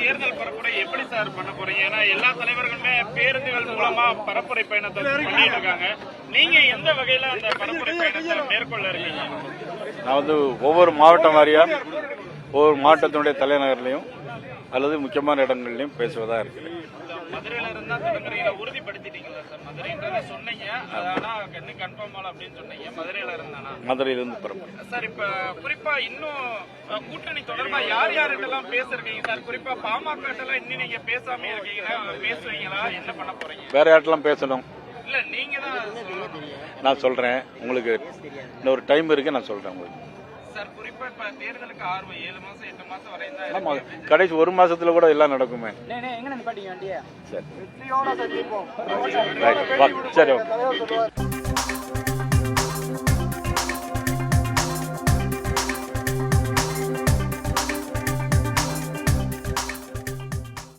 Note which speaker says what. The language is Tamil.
Speaker 1: தேர்தல் பரப்புரை எப்படி சார் பண்ண போறீங்க? ஏன்னா எல்லா தலைவர்களுமே பேருந்துகள் மூலமா பரப்புரை பயணத்தை பண்ணிட்டு இருக்காங்க. நீங்க எந்த வகையில அந்த பரப்புரை பயணத்தை மேற்கொள்ள இருக்கீங்க?
Speaker 2: நான் ஒவ்வொரு மாவட்டம் வாரியா ஒவ்வொரு மாவட்டத்தினுடைய தலைநகர்லையும் அல்லது முக்கியமான இடங்கள்லையும் பேசுவதா இருக்கு.
Speaker 1: மதுரையில இருந்தா தொடங்குறீங்களா? உறுதிப்படுத்திட்டீங்களா சார்? மதுரைன்றத சொன்னீங்க, ஆனா இன்னும் கன்ஃபார்ம் ஆல அப்படின்னு சொன்னீங்க. மதுரையில இருந்தானா?
Speaker 2: மதுரையிலிருந்து பரப்பு
Speaker 1: சார். இப்ப குறிப்பா இன்னும் கூட்டணி தொடர்பா யார் யார்கிட்டலாம் பேசுறீங்க சார்? குறிப்பா பாமக எல்லாம் இன்னும் நீங்க பேசாம இருக்கீங்கன்னா பேசுவீங்களா? என்ன பண்ண போறீங்க?
Speaker 2: வேற யார்ட்டெல்லாம் பேசணும்?
Speaker 1: இல்ல நீங்க தான்.
Speaker 2: நான் சொல்றேன் உங்களுக்கு, இன்னொரு டைம் இருக்கு, நான் சொல்றேன் உங்களுக்கு.
Speaker 1: சார் குறிப்பா இப்ப தேர்தலுக்கு 7 மாசம் 8 மாசம் வரையும் தான்
Speaker 2: கடைசி ஒரு மாசத்துல கூட எல்லாம் நடக்குமே.
Speaker 3: எங்க நிப்பாட்டீங்க வண்டியா?
Speaker 2: சரி, சரி, ஓகே.